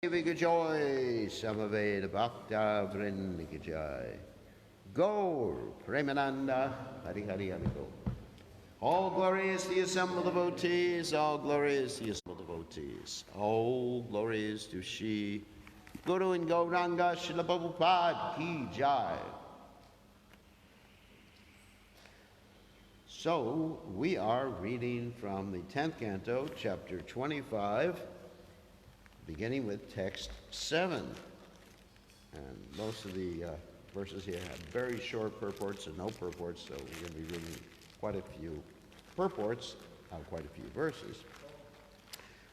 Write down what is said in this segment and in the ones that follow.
Vigajoy, Samaveda Bhakta Vrindikajai. Gaur, Premananda, Hari Hari Hari Gaur. All glory is the assembled devotees, all glory is the assembled devotees. All glory is to Shri Guru and Gauranga Srila Prabhupada Ki Jai. So, we are reading from the 10th canto, chapter 25, beginning with text 7. And most of the verses here have very short purports and no purports, so we're going to be reading quite a few purports of quite a few verses.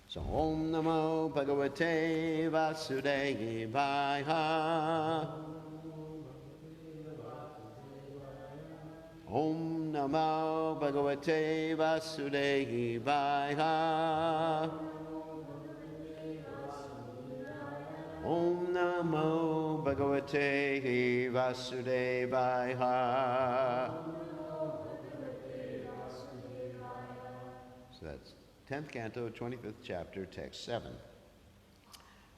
So, Om Namo Bhagavate Vasudevaya. Om Namo Bhagavate Vasudevaya. Om Namo Bhagavate Vasudevaya. So that's 10th canto, 25th chapter, text 7.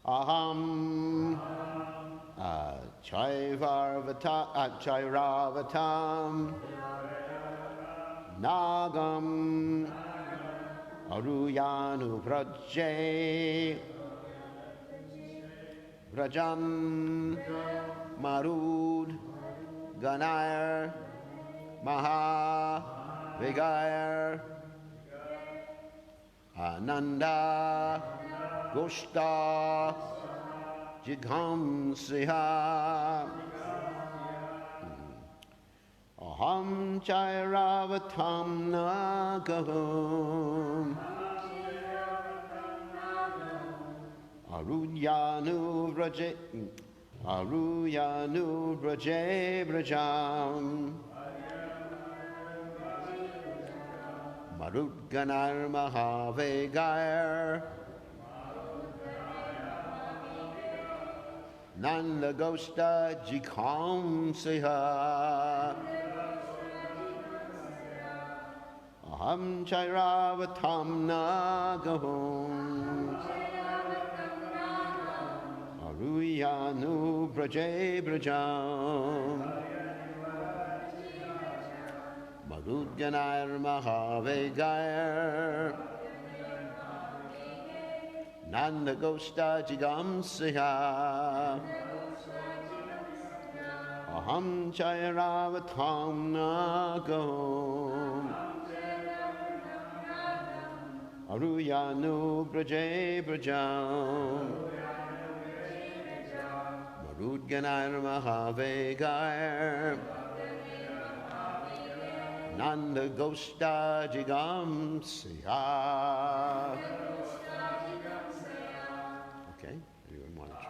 Aham Chairavatam Nagam Aruyanu Vraje Vrajam Marud Ganayar Maha Vigayar Ananda Goshta Jigham Siha Aham Chairavatam Nagahum Aruyanu Vraje Vrajam Marudganar Mahavegayar Nanda Gosta Jikham Siha Aham Chairavatam Nagahum Aruyanu Vraje Vrajam Marudganar Mahavegayar Nanda Gosta Jigam Siha Aham Chairavatam Nagam Aruyanu Vraje Vrajam Marudganar Mahavegayar Nanda Gosta Jigam Siha. Okay, anyone want to try?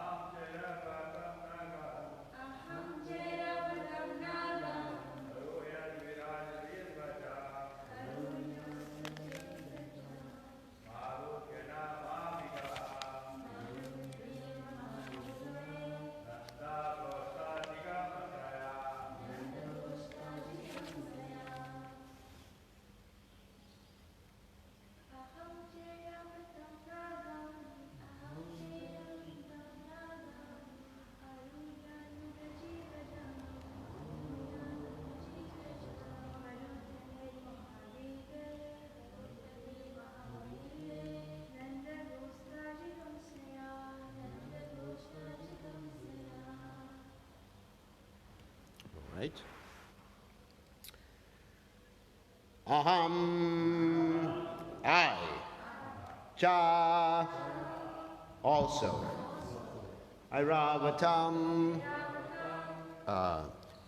Right. Aham, I, cha, also. Airavatam,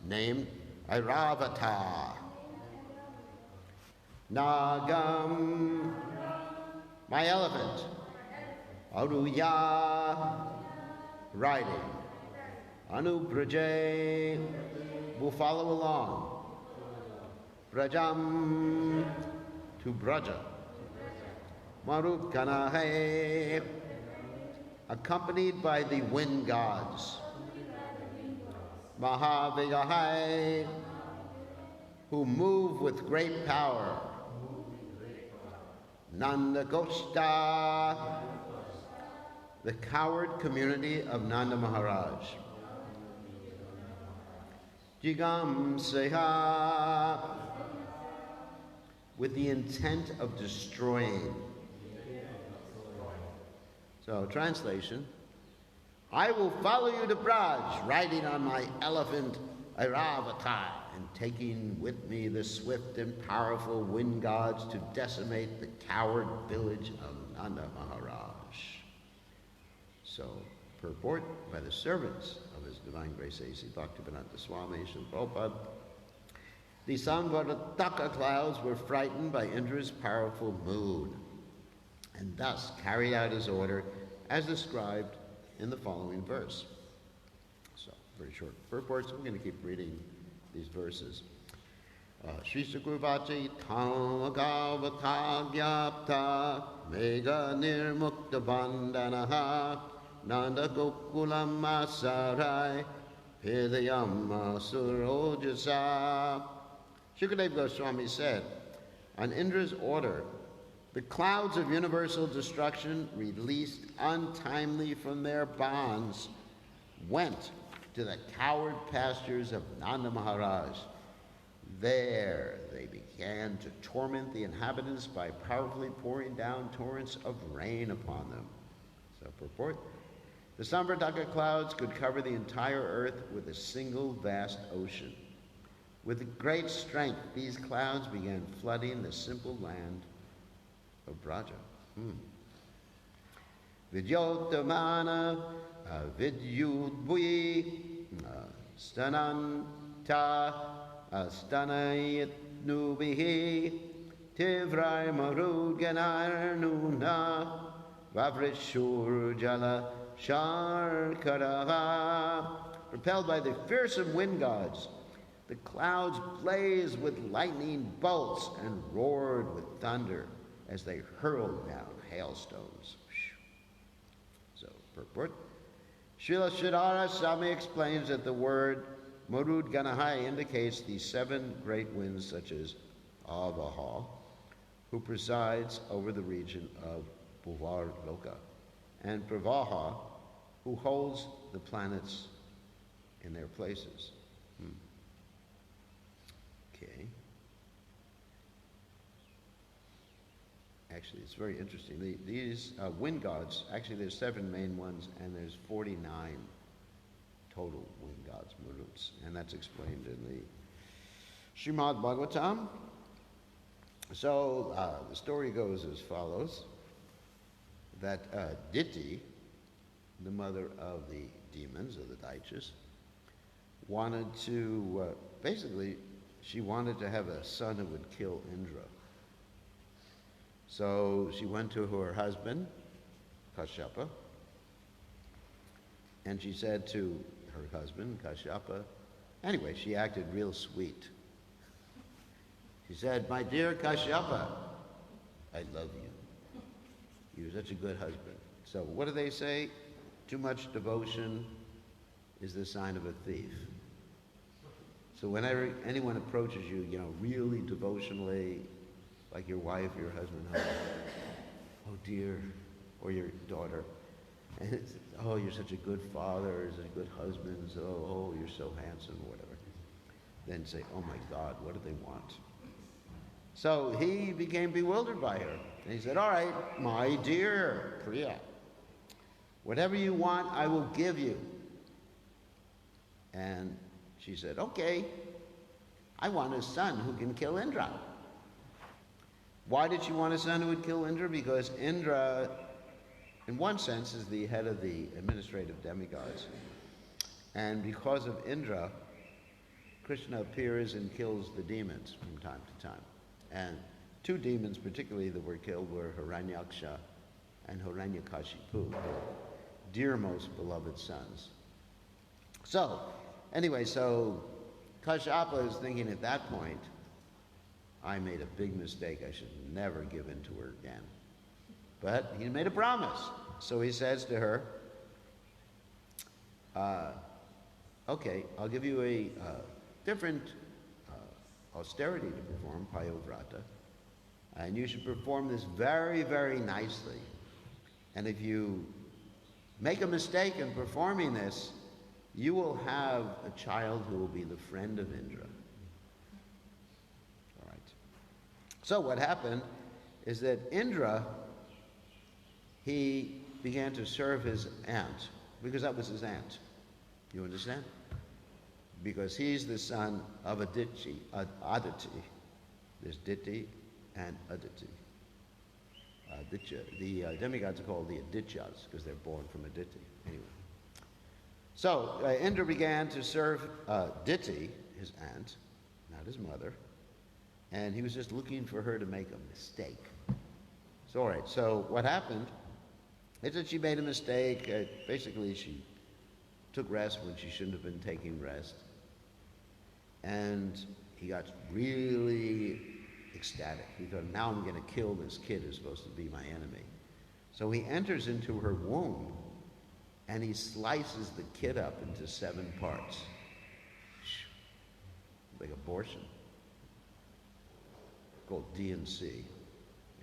named Airavata. Nagam, my elephant. Aruya, riding. Anubraje, will follow along. Brajam, to Braja. Marudganahe, accompanied by the wind gods. Mahavigahai, who move with great power. Nanda Gosta, the coward community of Nanda Maharaj. Jigam Seha, with the intent of destroying. So, translation, I will follow you to Braj, riding on my elephant Airavata, and taking with me the swift and powerful wind gods to decimate the coward village of Nanda Maharaj. So, purport by the servants of His Divine Grace A.C. Bhaktivedanta Swami Srila Prabhupada. The Samvartaka clouds were frightened by Indra's powerful moon, and thus carried out his order as described in the following verse. So, very short purport, so we're going to keep reading these verses. Shri Sukurvachi Tamagavata Gyapta Mega Nirmukta Bandanaha Nanda Gokulam Masarai Hidayam Surojasa. Shukadeva Goswami said, on Indra's order, the clouds of universal destruction, released untimely from their bonds, went to the coward pastures of Nanda Maharaj. There they began to torment the inhabitants by powerfully pouring down torrents of rain upon them. So purport, the Samvartaka clouds could cover the entire earth with a single vast ocean. With great strength, these clouds began flooding the simple land of Braja. Vidyotamana vidyudbui stananta stanayitnubihi tivrai marudganarnuna vavrishur jala sharkaraha. Propelled by the fearsome wind gods, the clouds blazed with lightning bolts and roared with thunder as they hurled down hailstones. So, purport. Srila Shridhara Swami explains that the word Marud Ganahai indicates the 7 great winds such as Avaha, who presides over the region of Bhuvar Loka, and Pravaha, who holds the planets in their places. Okay. Actually, it's very interesting. These wind gods, actually there's 7 main ones, and there's 49 total wind gods, Maruts, and that's explained in the Srimad Bhagavatam. So the story goes as follows, that Diti, the mother of the demons, of the Daityas, wanted to, basically, she wanted to have a son who would kill Indra. So she went to her husband, Kashyapa, and she said to her husband, Kashyapa, anyway, she acted real sweet. She said, my dear Kashyapa, I love you. You're such a good husband. So what do they say? Too much devotion is the sign of a thief. So whenever anyone approaches you, really devotionally, like your wife, your husband, oh dear, or your daughter, and it's, oh, you're such a good father, such a good husband, so, oh, you're so handsome, or whatever. Then say, oh my God, what do they want? So he became bewildered by her. And he said, all right, my dear Priya, whatever you want, I will give you. And she said, okay, I want a son who can kill Indra. Why did she want a son who would kill Indra? Because Indra, in one sense, is the head of the administrative demigods. And because of Indra, Krishna appears and kills the demons from time to time. And 2 demons particularly that were killed were Hiranyaksha and Hiranyakashipu, the dear most beloved sons. So, anyway, so Kashyapa is thinking at that point, I made a big mistake. I should never give in to her again. But he made a promise. So he says to her, okay, I'll give you a different austerity to perform, Payovrata, and you should perform this very, very nicely. And if you make a mistake in performing this, you will have a child who will be the friend of Indra. All right. So what happened is that Indra, he began to serve his aunt, because that was his aunt. You understand? Because he's the son of Aditi. There's Diti and Aditi. The demigods are called the Adityas because they're born from Aditi. Anyway. So Indra began to serve Diti, his aunt, not his mother, and he was just looking for her to make a mistake. So all right, so what happened is that she made a mistake. Basically, she took rest when she shouldn't have been taking rest. And he got really ecstatic. He thought, now I'm going to kill this kid who's supposed to be my enemy. So he enters into her womb and he slices the kid up into 7 parts. Like abortion. Called D and C.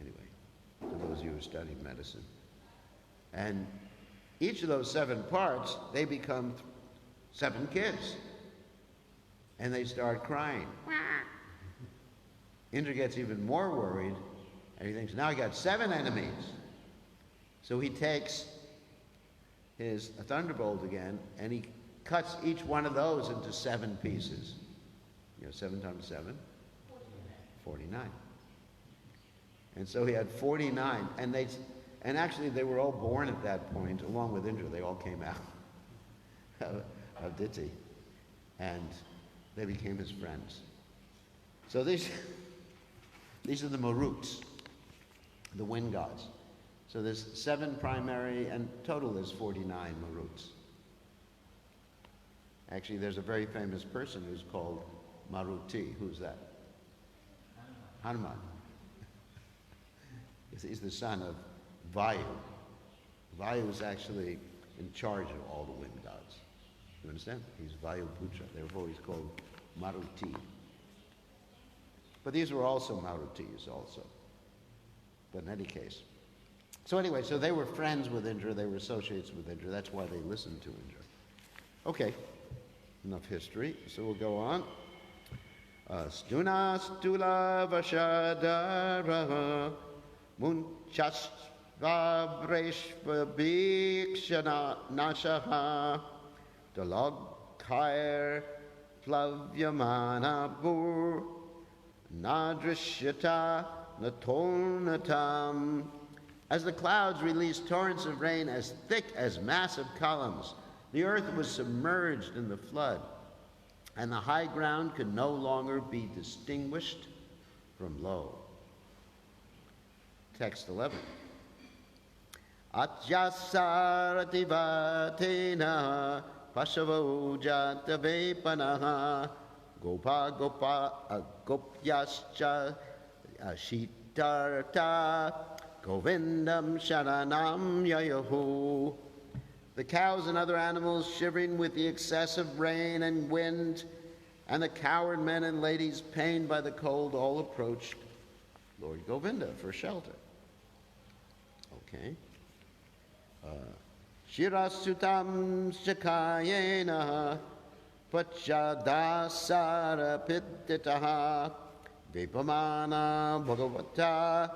Anyway, for those of you who are studying medicine. And each of those 7 parts, they become 7 kids. And they start crying. Indra gets even more worried, and he thinks, now I got 7 enemies. So he takes his thunderbolt again, and he cuts each one of those into 7 pieces. 7 times 7? 49. And so he had 49, and actually they were all born at that point, along with Indra. They all came out of Diti, and they became his friends. So these are the Maruts, the wind gods. So there's 7 primary, and total there's 49 Maruts. Actually, there's a very famous person who's called Maruti. Who's that? Hanuman. He's the son of Vayu. Vayu is actually in charge of all the wind gods. You understand? He's Vayu Putra. Therefore, he's called Maruti. But these were also Marutis also. But in any case. So anyway, so they were friends with Indra. They were associates with Indra. That's why they listened to Indra. Okay. Enough history. So we'll go on. Stuna stula vashadara munchasva breshva bhikshana nashaha dalog kair flavyamana bur nadrishyata natornatam. As the clouds released torrents of rain as thick as massive columns, the earth was submerged in the flood, and the high ground could no longer be distinguished from low. Text 11. Atyasarativatena pashavo jatavepanaha gopa gopyascha ashitarta govindam sharanam yayahu. The cows and other animals shivering with the excessive rain and wind, and the coward men and ladies pained by the cold all approached Lord Govinda for shelter. Okay. Shirasutam shakayena pachadasara pittitaha vipamana bhagavata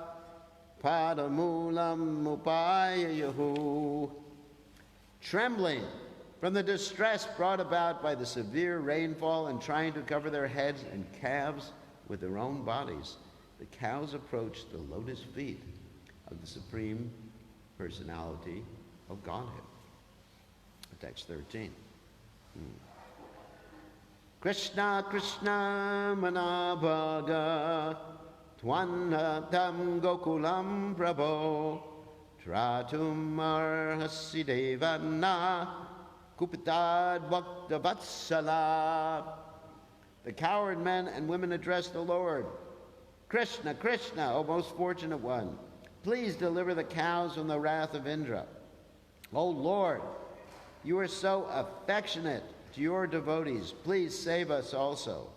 padamulam upayayahu. Trembling from the distress brought about by the severe rainfall and trying to cover their heads and calves with their own bodies, the cows approached the lotus feet of the Supreme Personality of Godhead. Text 13. Krishna Krishna Manabhaga Twannatam Gokulam Prabho Tratum arhasi devana kupitad bhaktavatsala. The coward men and women addressed the Lord. Krishna, Krishna, O most fortunate one, please deliver the cows from the wrath of Indra. O Lord, you are so affectionate to your devotees. Please save us also.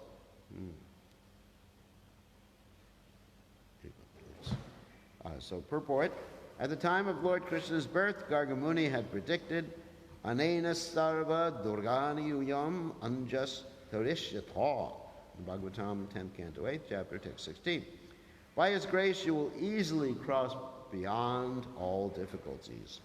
So purport. At the time of Lord Krishna's birth, Gargamuni had predicted, Anena sarva durgani uyam anjas tarishyatha. Bhagavatam, 10th Canto, 8th chapter, text 16. By His grace, you will easily cross beyond all difficulties.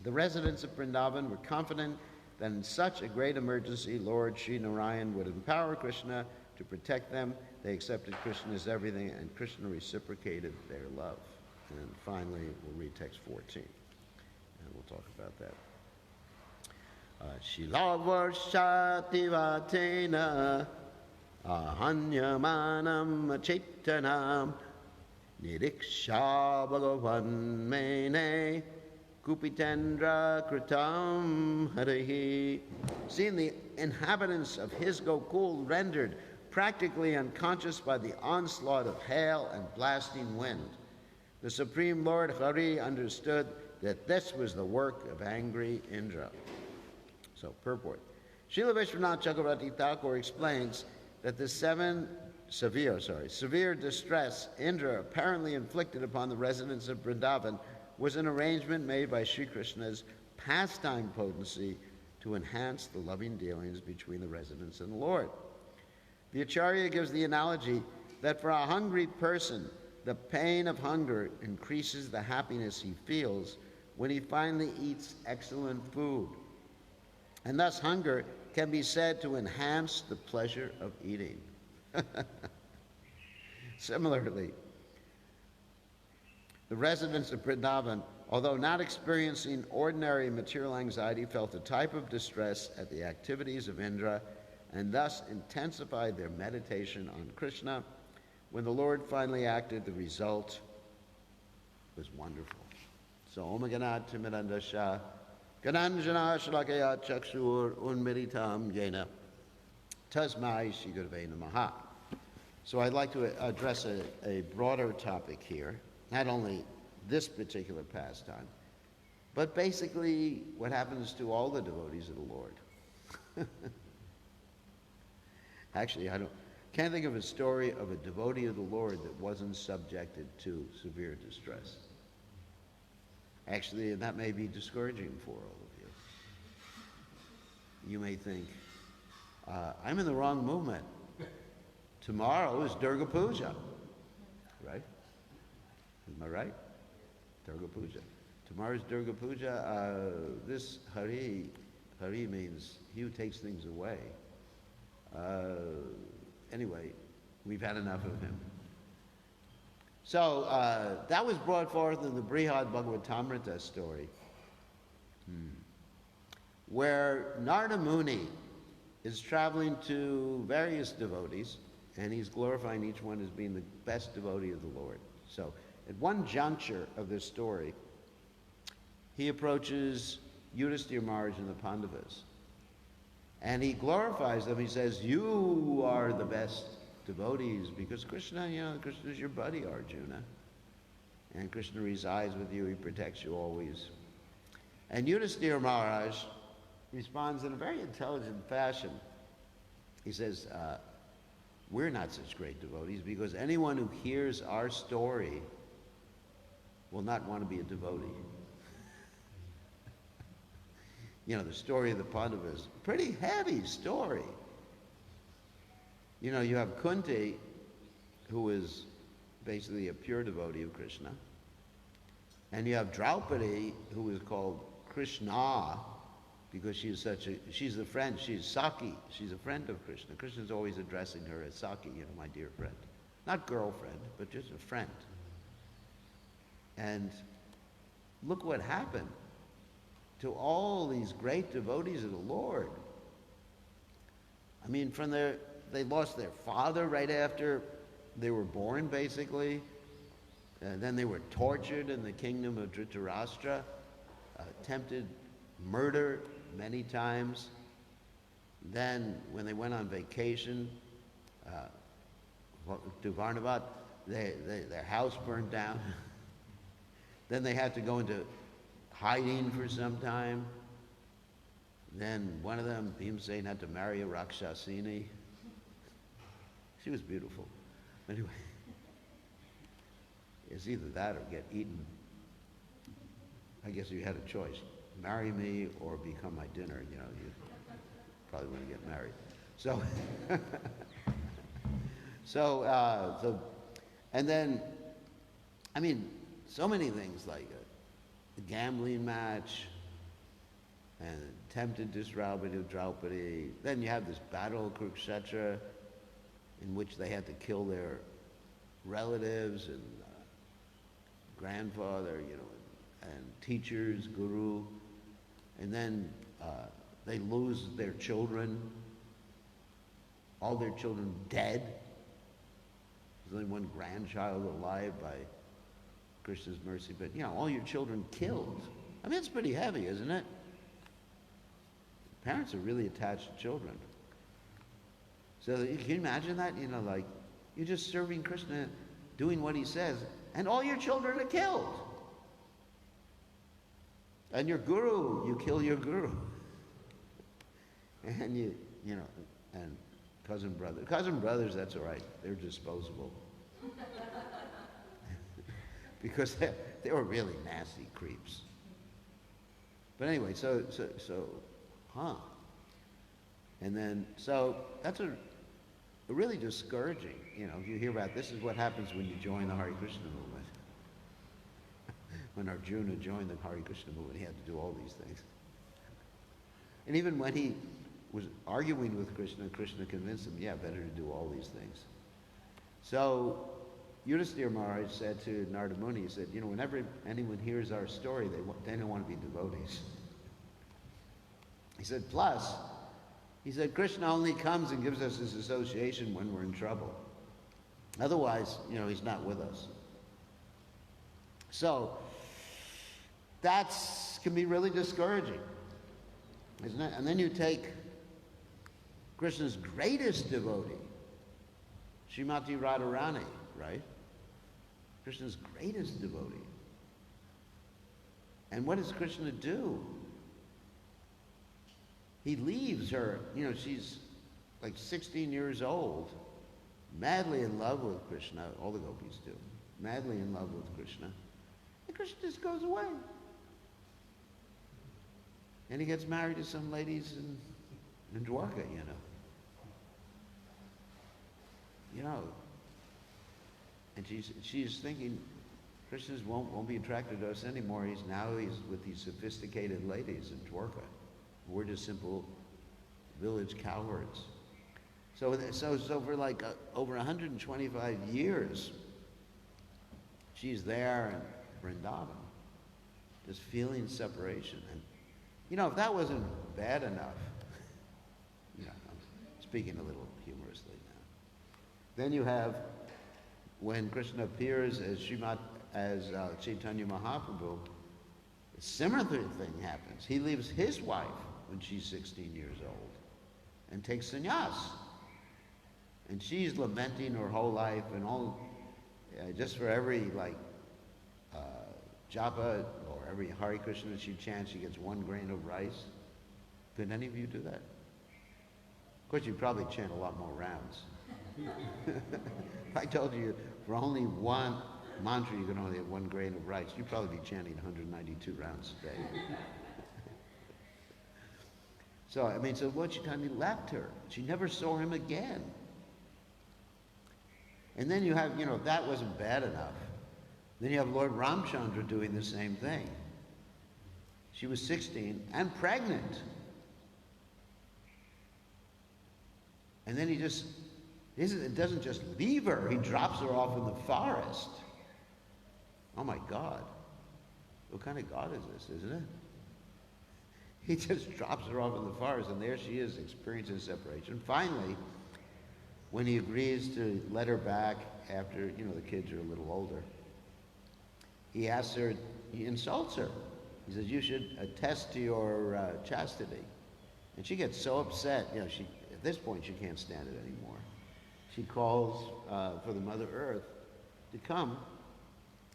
The residents of Vrindavan were confident that in such a great emergency, Lord Sri Narayan would empower Krishna to protect them. They accepted Krishna as everything, and Krishna reciprocated their love. And finally, we'll read text 14, and we'll talk about that. Shilavarsati vatena ahanyamanam achetanam niriksha bhagavan mene kupitendra kritam harihi. Seeing the inhabitants of his Gokul rendered practically unconscious by the onslaught of hail and blasting wind, the Supreme Lord Hari understood that this was the work of angry Indra. So, purport. Srila Vishwanath Chakravarti Thakur explains that the severe distress Indra apparently inflicted upon the residents of Vrindavan was an arrangement made by Sri Krishna's pastime potency to enhance the loving dealings between the residents and the Lord. The Acharya gives the analogy that for a hungry person, the pain of hunger increases the happiness he feels when he finally eats excellent food. And thus hunger can be said to enhance the pleasure of eating. Similarly, the residents of Vrindavan, although not experiencing ordinary material anxiety, felt a type of distress at the activities of Indra and thus intensified their meditation on Krishna. When the Lord finally acted, the result was wonderful. So, Om Ganat Timirandasha, Gananjana Shalakaya Chakshur Unmiritam Yena, Tasmai Shri Gurave Namaha. So I'd like to address a broader topic here, not only this particular pastime, but basically what happens to all the devotees of the Lord. Actually, can't think of a story of a devotee of the Lord that wasn't subjected to severe distress. Actually, that may be discouraging for all of you. You may think, I'm in the wrong movement. Tomorrow is Durga Puja, right? Am I right? Durga Puja. Tomorrow's Durga Puja. This Hari means he who takes things away. Anyway, we've had enough of him. So that was brought forth in the Brihad Bhagavatamrita story, where Narada Muni is traveling to various devotees, and he's glorifying each one as being the best devotee of the Lord. So at one juncture of this story, he approaches Yudhisthira Maharaj and the Pandavas, and he glorifies them. He says, you are the best devotees because Krishna, Krishna is your buddy, Arjuna. And Krishna resides with you, he protects you always. And Yudhisthira Maharaj responds in a very intelligent fashion. He says, we're not such great devotees because anyone who hears our story will not want to be a devotee. The story of the Pandavas, pretty heavy story. You have Kunti, who is basically a pure devotee of Krishna. And you have Draupadi, who is called Krsna, because she's a friend, she's Saki, she's a friend of Krishna. Krishna's always addressing her as Saki, my dear friend. Not girlfriend, but just a friend. And look what happened to all these great devotees of the Lord. I mean, they lost their father right after they were born, basically. And then they were tortured in the kingdom of Dhritarashtra, attempted murder many times. Then, when they went on vacation to Varnavat, their house burned down. Then they had to go into hiding for some time. Then one of them, Bhimsen, had to marry a Rakshasini. She was beautiful. Anyway, it's either that or get eaten. I guess you had a choice. Marry me or become my dinner, you know, you probably want to get married. So, and then, I mean, so many things like a gambling match, and attempted disrobity of Draupadi. Then you have this battle of Kurukshetra, in which they had to kill their relatives and grandfather, you know, and teachers, guru, and then they lose their children, all their children dead. There's only one grandchild alive by Krishna's mercy, but you know, all your children killed. I mean, it's pretty heavy, isn't it? Parents are really attached to children. So can you imagine that? You know, like, you're just serving Krishna, doing what he says, and all your children are killed. And your guru, you kill your guru. And you know, and cousin brothers, that's all right. They're disposable. Because they were really nasty creeps. But anyway, and then, so that's a really discouraging, you know, you hear about this is what happens when you join the Hare Krishna movement. When Arjuna joined the Hare Krishna movement, he had to do all these things. And even when he was arguing with Krishna, Krishna convinced him, yeah, better to do all these things. So Yudhisthira Maharaj said to Narada Muni, he said, you know, whenever anyone hears our story, they don't want to be devotees. He said, plus, he said, Krishna only comes and gives us his association when we're in trouble. Otherwise, you know, he's not with us. So, that can be really discouraging, isn't it? And then you take Krishna's greatest devotee, Srimati Radharani, right? Krishna's greatest devotee. And what does Krishna do? He leaves her, you know, she's like 16 years old, madly in love with Krishna, all the gopis do, madly in love with Krishna, and Krishna just goes away. And he gets married to some ladies in Dwarka, you know. You know, and she's thinking, Krishna won't be attracted to us anymore. He's with these sophisticated ladies in Dwarka. We're just simple village cowherds. So for like over 125 years, she's there in Vrindavan, just feeling separation. And you know, if that wasn't bad enough, you know, I'm speaking a little humorously now. Then you have when Krishna appears as Chaitanya Mahaprabhu, a similar thing happens. He leaves his wife when she's 16 years old and takes sannyas. And she's lamenting her whole life and all, just for every japa or every Hare Krishna she chants, she gets 1 grain of rice. Could any of you do that? Of course, you'd probably chant a lot more rounds. If I told you for only one mantra you can only have 1 grain of rice, you'd probably be chanting 192 rounds a day. So, I mean, so Lord Chaitanya left her. She never saw him again. And then you have, you know, if that wasn't bad enough, then you have Lord Ramchandra doing the same thing. She was 16 and pregnant. And then he doesn't just leave her, he drops her off in the forest. Oh my God. What kind of God is this, isn't it? He just drops her off in the forest, and there she is, experiencing separation. Finally, when he agrees to let her back after, you know, the kids are a little older, he asks her, he insults her. He says, you should attest to your chastity. And she gets so upset, you know, at this point she can't stand it anymore. She calls for the Mother Earth to come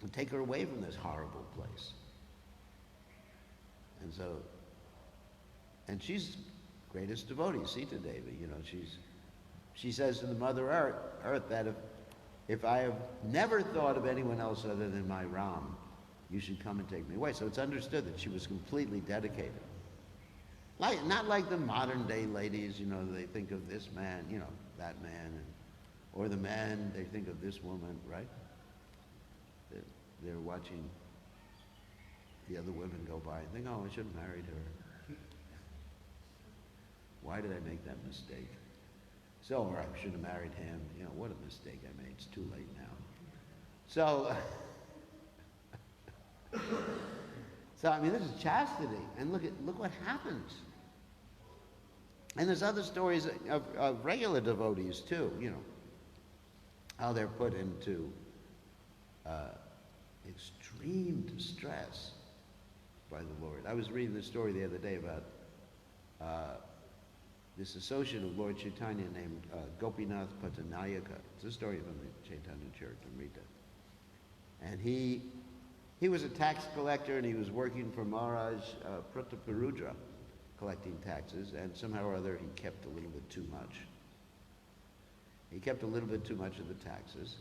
and take her away from this horrible place. And she's greatest devotee, Sita Devi, you know, she says to the Mother Earth that if I have never thought of anyone else other than my Ram, you should come and take me away. So it's understood that she was completely dedicated. Not like the modern day ladies, they think of this man, that man, or the man, they think of this woman, right? They're watching the other women go by and think, oh, I should have married her. Why did I make that mistake? So, or I should have married him. What a mistake I made. It's too late now. So, this is chastity. And look what happens. And there's other stories of regular devotees too, how they're put into extreme distress by the Lord. I was reading this story the other day about this associate of Lord Chaitanya named Gopinath Pattanayaka. It's a story from the Chaitanya Charitamrita. And he was a tax collector, and he was working for Maharaj Prataparudra, collecting taxes, and somehow or other he kept a little bit too much. He kept a little bit too much of the taxes.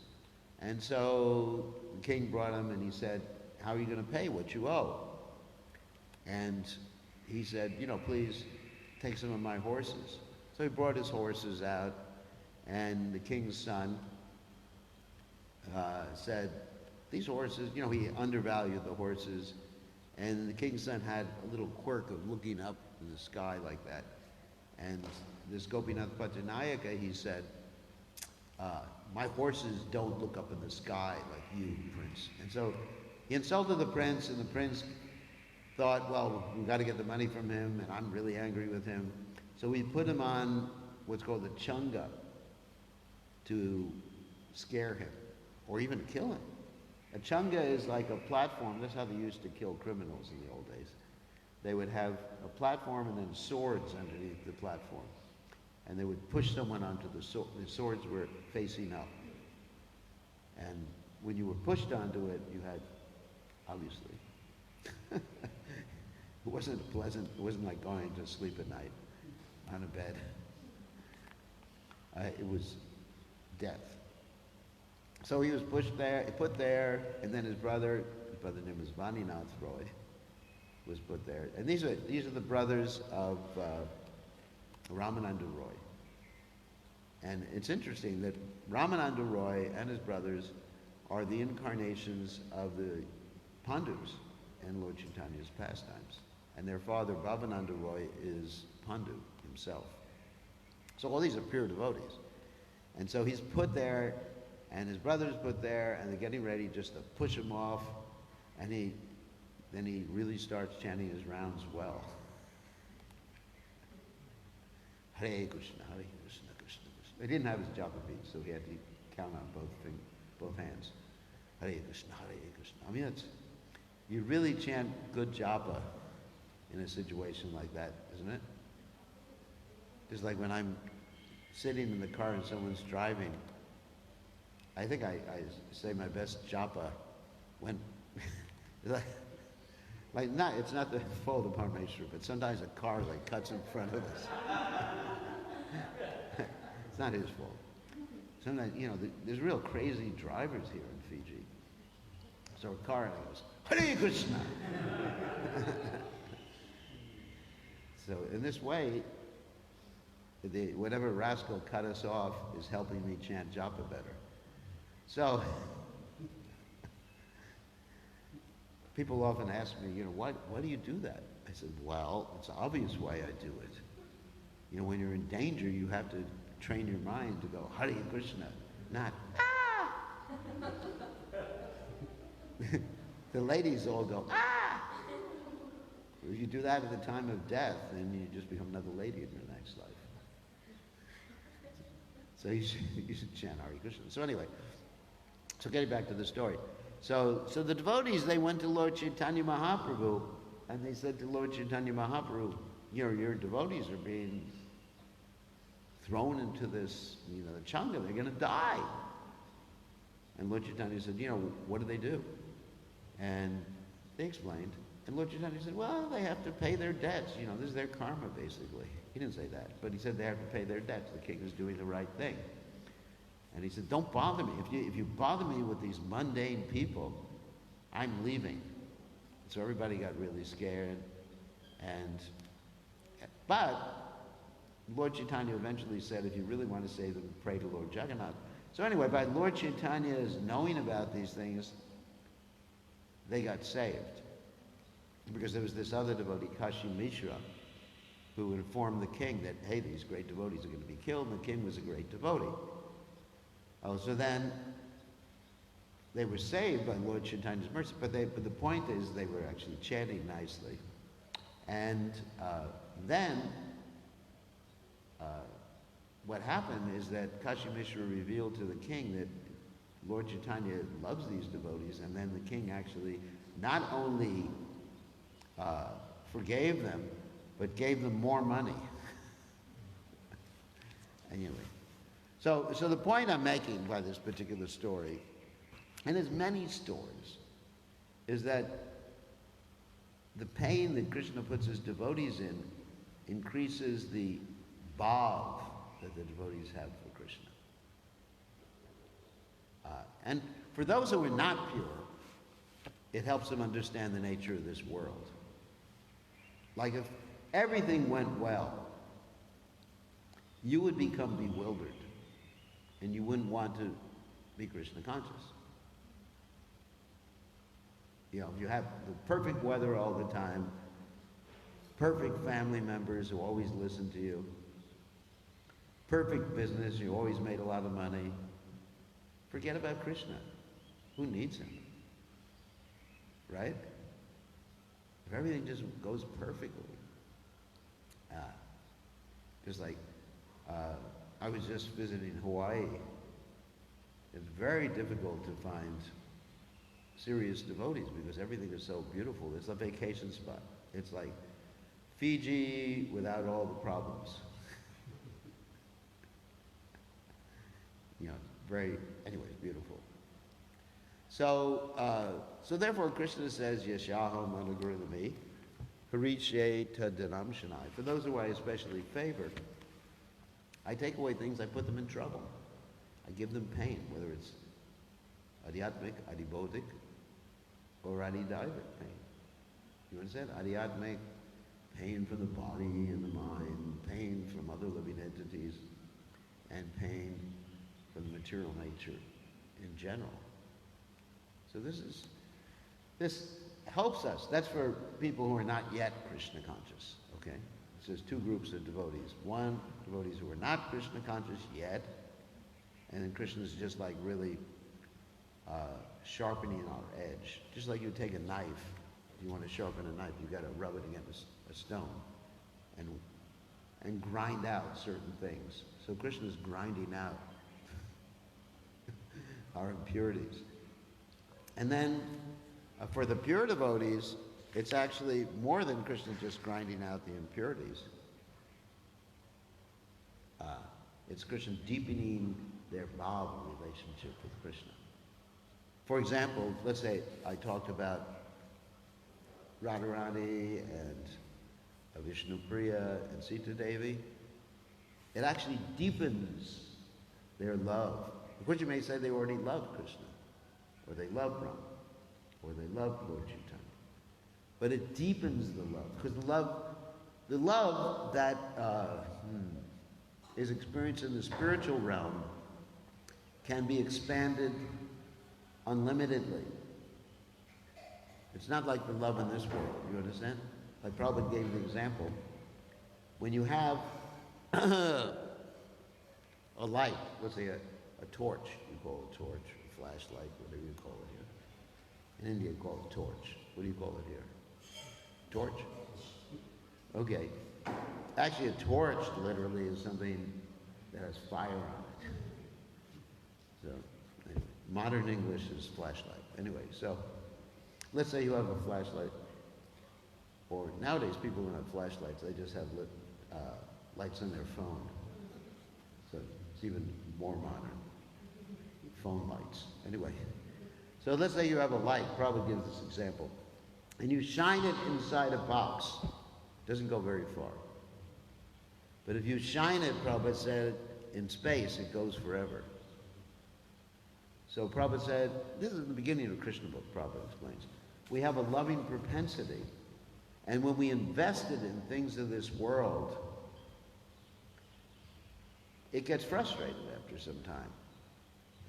And so the king brought him and he said, how are you going to pay what you owe? And he said, please take some of my horses. So he brought his horses out, and the king's son said, these horses, he undervalued the horses, and the king's son had a little quirk of looking up in the sky like that. And this Gopinath Pattanayaka, he said, my horses don't look up in the sky like you, prince. And so he insulted the prince, and the prince thought, well, we've got to get the money from him, and I'm really angry with him. So we put him on what's called the chunga to scare him, or even kill him. A chunga is like a platform. That's how they used to kill criminals in the old days. They would have a platform and then swords underneath the platform. And they would push someone onto the sword. The swords were facing up. And when you were pushed onto it, you had, obviously, it wasn't pleasant. It wasn't like going to sleep at night on a bed. It was death. So he was put there, and then his brother name was Vaninath Roy, was put there. And these are the brothers of Ramananda Roy. And it's interesting that Ramananda Roy and his brothers are the incarnations of the Pandus in Lord Chaitanya's pastimes. And their father, Bhavananda Roy, is Pandu himself. So all these are pure devotees. And so he's put there, and his brother's put there, and they're getting ready just to push him off. And then he really starts chanting his rounds well. Hare Krishna, Hare Krishna, Krishna Krishna. He didn't have his japa beats, so he had to count on both hands. Hare Krishna, Hare Krishna. You really chant good japa in a situation like that, isn't it? Just like when I'm sitting in the car and someone's driving, I think I say my best japa when, it's not the fault of Parmeshwar, but sometimes a car cuts in front of us. It's not his fault. Sometimes, there's real crazy drivers here in Fiji. So a car goes, Hare Krishna! So in this way, whatever rascal cut us off is helping me chant japa better. So, people often ask me, why do you do that? I said, well, it's an obvious why I do it. When you're in danger, you have to train your mind to go, Hare Krishna, not, ah! The ladies all go, ah! If you do that at the time of death, then you just become another lady in your next life. So you should chant Hare Krishna. So anyway, so getting back to the story. So the devotees, they went to Lord Chaitanya Mahaprabhu, and they said to Lord Chaitanya Mahaprabhu, your devotees are being thrown into this, the changa, they're going to die. And Lord Chaitanya said, what do they do? And they explained. And Lord Chaitanya said, well, they have to pay their debts. This is their karma, basically. He didn't say that, but he said they have to pay their debts. The king is doing the right thing. And he said, don't bother me. If you bother me with these mundane people, I'm leaving. So everybody got really scared. But Lord Chaitanya eventually said, if you really want to save them, pray to Lord Jagannath. So anyway, by Lord Chaitanya's knowing about these things, they got saved. Because there was this other devotee, Kashi Mishra, who informed the king that, hey, these great devotees are going to be killed, and the king was a great devotee. Oh, so then they were saved by Lord Chaitanya's mercy, but the point is they were actually chanting nicely. And then what happened is that Kashi Mishra revealed to the king that Lord Chaitanya loves these devotees, and then the king actually not only forgave them, but gave them more money. Anyway, so the point I'm making by this particular story, and there's many stories, is that the pain that Krishna puts his devotees in increases the bhav that the devotees have for Krishna. And for those who are not pure, it helps them understand the nature of this world. Like if everything went well, you would become bewildered and you wouldn't want to be Krishna conscious. You know, if you have the perfect weather all the time, perfect family members who always listen to you, perfect business, you always made a lot of money, forget about Krishna. Who needs him? Right? If everything just goes perfectly. Just like, I was just visiting Hawaii. It's very difficult to find serious devotees because everything is so beautiful. It's a vacation spot. It's like Fiji without all the problems. You know, anyway, it's beautiful. So, therefore Krishna says, Yashaham anagurunami, Harishe tadinam shanai. For those who I especially favor, I take away things, I put them in trouble. I give them pain, whether it's adhyatmic, adhibodic, or adhidaivic pain. You understand? Adhyatmic, pain from the body and the mind, pain from other living entities, and pain from the material nature in general. So this helps us. That's for people who are not yet Krishna conscious, okay? So there's two groups of devotees. One, devotees who are not Krishna conscious yet, and then Krishna is just like really sharpening our edge. Just like you take a knife, if you want to sharpen a knife, you've got to rub it against a stone and grind out certain things. So Krishna is grinding out our impurities. And then for the pure devotees, it's actually more than Krishna just grinding out the impurities. It's Krishna deepening their bhav relationship with Krishna. For example, let's say I talked about Radharani and Vishnupriya and Sita Devi. It actually deepens their love. Of course, you may say they already love Krishna, or they love Brahma, or they love Lord Chaitanya. But it deepens the love, because the love that is experienced in the spiritual realm can be expanded unlimitedly. It's not like the love in this world, you understand? I probably gave the example. When you have a light, let's say a torch, you call it a torch, a flashlight, whatever you call it here. In India, you call it torch. What do you call it here? Torch? Okay. Actually, a torch literally is something that has fire on it. So, anyway, modern English is flashlight. Anyway, so let's say you have a flashlight, or nowadays people don't have flashlights, they just have lights on their phone. So it's even more modern. Phone lights. Anyway, so let's say you have a light, probably gives this example, and you shine it inside a box. It doesn't go very far. But if you shine it, Prabhupada said, in space, it goes forever. So Prabhupada said, this is the beginning of Krishna book, Prabhupada explains. we have a loving propensity. And when we invest it in things of this world, it gets frustrated after some time.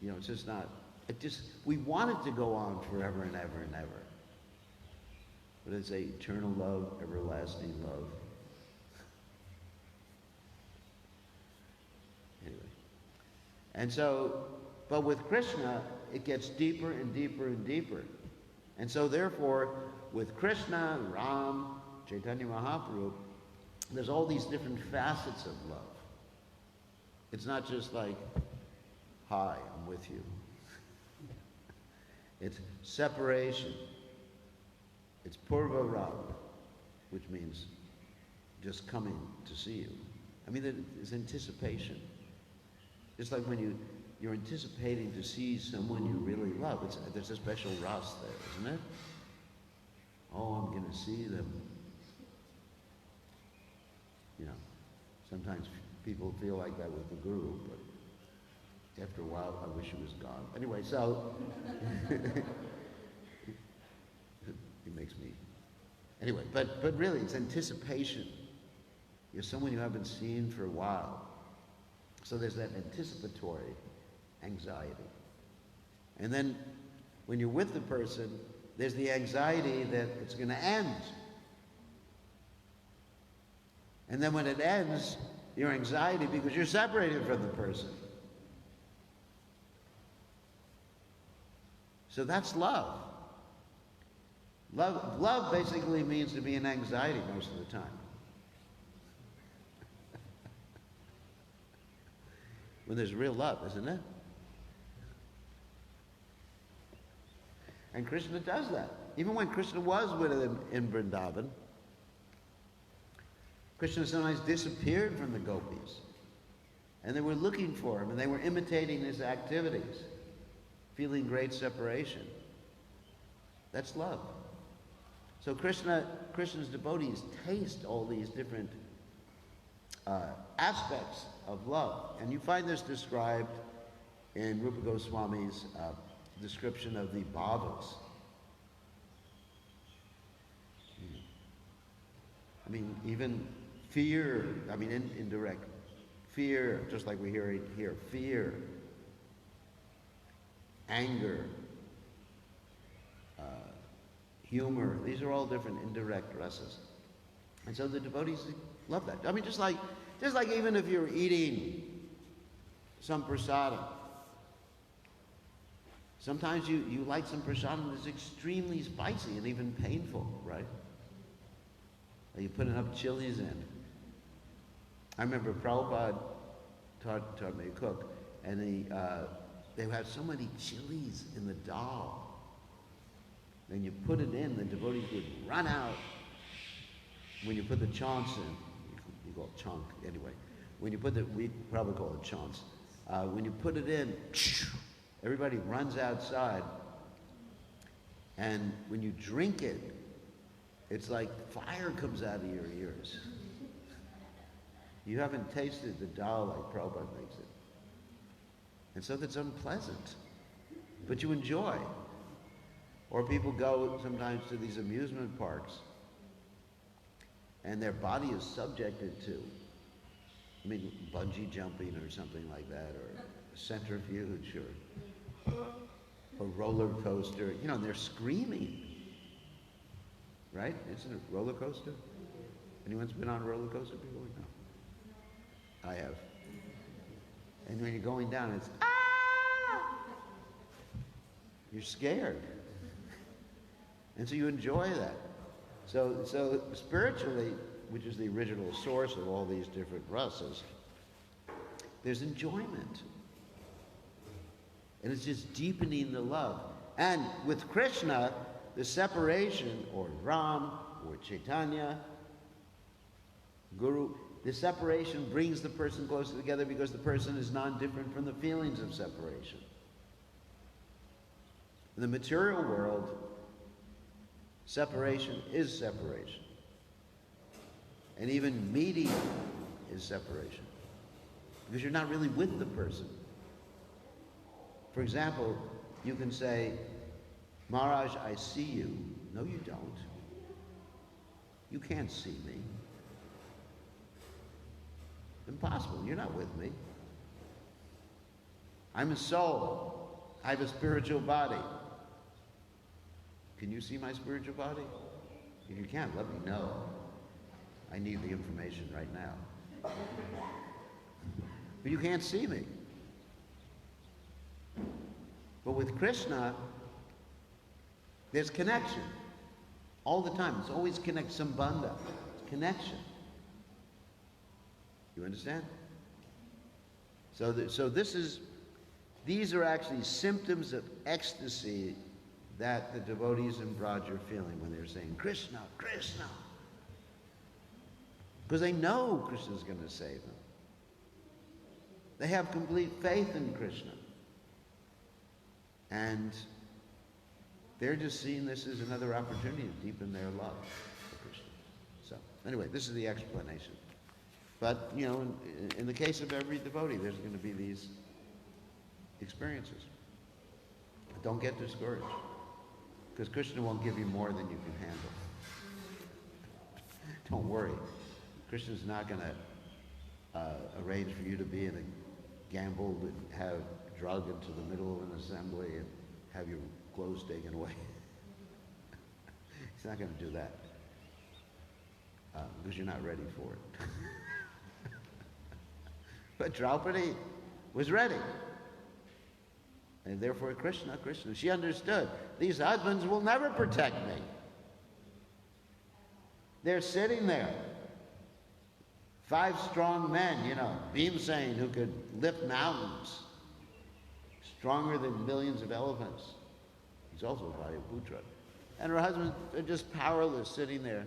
You know, it's just not, we want it to go on forever and ever and ever. But it's a eternal love, everlasting love. Anyway. And so, but with Krishna, it gets deeper and deeper and deeper. And so therefore, with Krishna, Ram, Chaitanya Mahaprabhu, there's all these different facets of love. It's not just like, hi, I'm with you. It's separation. It's purva rag, which means just coming to see you. I mean, it's anticipation. Just like when you're anticipating to see someone you really love. There's a special ras there, isn't it? Oh, I'm going to see them. You know, sometimes people feel like that with the guru, but after a while, I wish he was gone. Anyway, so it makes me. Anyway, but really, it's anticipation. You're someone you haven't seen for a while, so there's that anticipatory anxiety. And then, when you're with the person, there's the anxiety that it's going to end. And then when it ends, your anxiety because you're separated from the person. So that's love. Love basically means to be in anxiety most of the time. When there's real love, isn't it? And Krishna does that. Even when Krishna was with them in Vrindavan, Krishna sometimes disappeared from the gopis. And they were looking for him, and they were imitating his activities, feeling great separation. That's love. So Krishna's devotees taste all these different aspects of love. And you find this described in Rupa Goswami's description of the bhavas. I mean, even fear, I mean, indirect fear, just like we hear here, fear, anger, humor, these are all different indirect rasas. And so the devotees love that. I mean, just like even if you're eating some prasadam, sometimes you like some prasadam that's extremely spicy and even painful, right? You put enough chilies in. I remember Prabhupada taught me to cook, and they had so many chilies in the dal. Then you put it in, the devotees would run out. When you put the chants in, you call it chunk anyway. When you put we probably call it chants. When you put it in, everybody runs outside, and when you drink it, it's like fire comes out of your ears. You haven't tasted the dal like Prabhupada makes it. And so that's unpleasant, but you enjoy. Or people go sometimes to these amusement parks, and their body is subjected to, I mean, bungee jumping or something like that, or a centrifuge, or a roller coaster, you know, and they're screaming. Right? Isn't it a roller coaster? Anyone's been on a roller coaster before? No. I have. And when you're going down, it's, ah! You're scared. And so you enjoy that. So spiritually, which is the original source of all these different rasas, there's enjoyment. And it's just deepening the love. And with Krishna, the separation, or Ram, or Chaitanya, Guru, the separation brings the person closer together because the person is non-different from the feelings of separation. In the material world, separation is separation. And even meeting is separation. Because you're not really with the person. For example, you can say, Maharaj, I see you, No, you don't. You can't see me. Impossible. You're not with me. I'm a soul. I have a spiritual body. Can you see my spiritual body? If you can't, let me know. I need the information right now. But you can't see me. But with Krishna, there's connection. All the time. It's always sambandha. It's connection. You understand? So these are actually symptoms of ecstasy that the devotees in Braj are feeling when they're saying, Krishna, Krishna. Because they know Krishna's going to save them. They have complete faith in Krishna. And they're just seeing this as another opportunity to deepen their love for Krishna. So, anyway, this is the explanation. But, you know, in the case of every devotee, there's going to be these experiences. Don't get discouraged. Because Krishna won't give you more than you can handle. Don't worry. Krishna's not going to arrange for you to be in a gamble and have drug into the middle of an assembly and have your clothes taken away. He's not going to do that. Because you're not ready for it. But Draupadi was ready. And therefore Krishna, she understood. These husbands will never protect me. They're sitting there. 5 strong men, you know, Bhimsen, who could lift mountains. Stronger than millions of elephants. He's also a Vayu-putra. And her husbands are just powerless sitting there,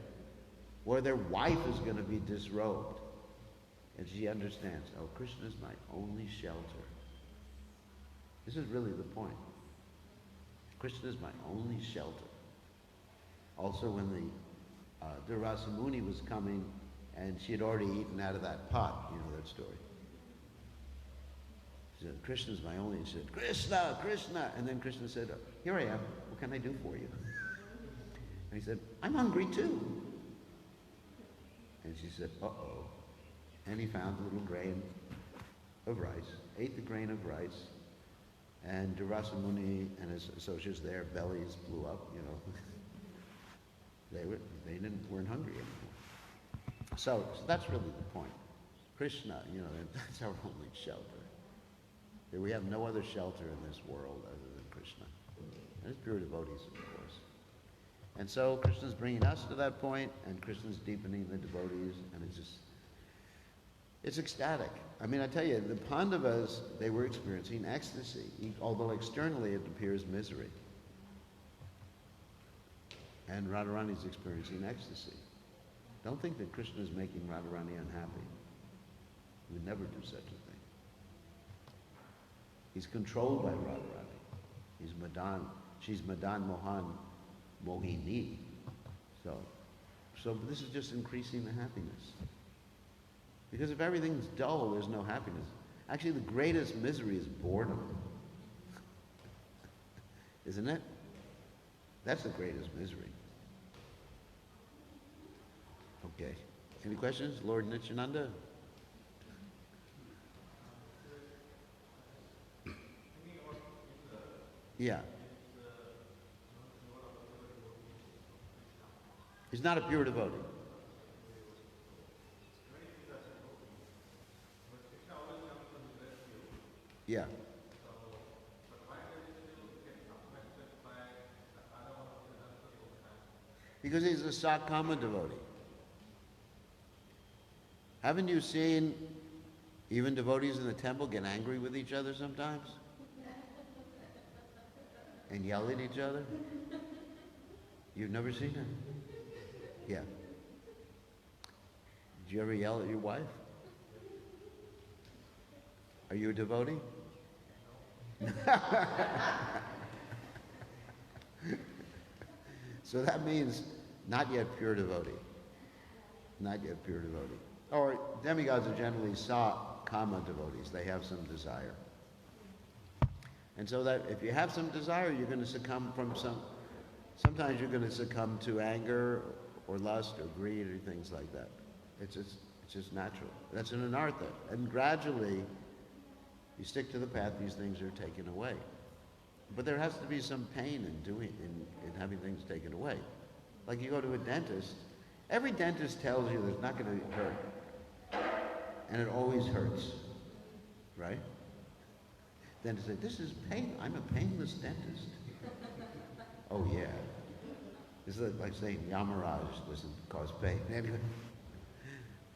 where their wife is going to be disrobed. And she understands, oh, Krishna is my only shelter. This is really the point. Krishna is my only shelter. Also, when the Durvasa Muni was coming, and she had already eaten out of that pot, you know that story. She said, Krishna's my only, and she said, Krishna, Krishna. And then Krishna said, here I am, what can I do for you? And he said, I'm hungry too. And she said, uh-oh. And he found a little grain of rice, ate the grain of rice, and Durvasa Muni and his associates, their bellies blew up, you know. They weren't hungry anymore. So that's really the point. Krishna, you know, that's our only shelter. We have no other shelter in this world other than Krishna. And it's pure devotees, of course. And so Krishna's bringing us to that point, and Krishna's deepening the devotees, and it's ecstatic. I mean, I tell you, the Pandavas, they were experiencing ecstasy, although externally it appears misery. And Radharani's experiencing ecstasy. Don't think that Krishna is making Radharani unhappy. He would never do such a thing. He's controlled by Radharani. He's Madan. She's Madan Mohan Mohini. So this is just increasing the happiness. Because if everything's dull, there's no happiness. Actually, the greatest misery is boredom. Isn't it? That's the greatest misery. Okay. Any questions? Lord Nityananda? Yeah. He's not a pure devotee. Yeah. Because he's a Sakama devotee. Haven't you seen even devotees in the temple get angry with each other sometimes? And yell at each other? You've never seen it? Yeah. Did you ever yell at your wife? Are you a devotee? So that means not yet pure devotee. Not yet pure devotee. Or demigods are generally kama devotees. They have some desire. And so that if you have some desire, you're going to succumb from Sometimes you're going to succumb to anger or lust or greed or things like that. It's just natural. That's an anartha. And gradually, you stick to the path, these things are taken away. But there has to be some pain in having things taken away. Like you go to a dentist, every dentist tells you there's not going to hurt. And it always hurts, right? Dentist said, this is pain. I'm a painless dentist. Oh yeah. It's like saying Yamaraj doesn't cause pain. Anyway.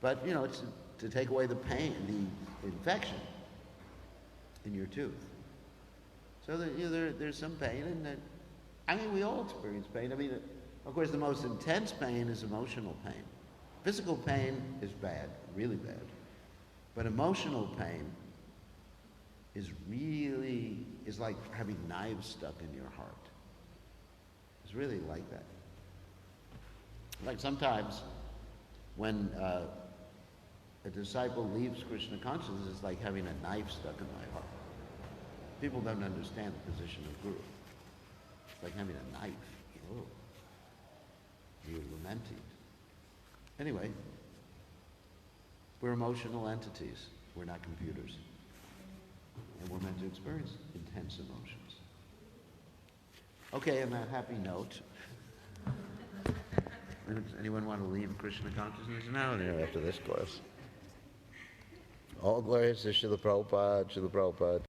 But you know, it's to take away the pain, the infection in your tooth. So that, you know, there's some pain, and I mean, we all experience pain. I mean, of course, the most intense pain is emotional pain. Physical pain is bad, really bad. But emotional pain is like having knives stuck in your heart. It's really like that. Like sometimes when a disciple leaves Krishna consciousness, it's like having a knife stuck in my heart. People don't understand the position of Guru. It's like having a knife. Oh, you're lamenting. Anyway, we're emotional entities. We're not computers. And we're meant to experience intense emotions. Okay, on that happy note, anyone want to leave Krishna consciousness now or after this course? All glories to Srila Prabhupada, Srila Prabhupada.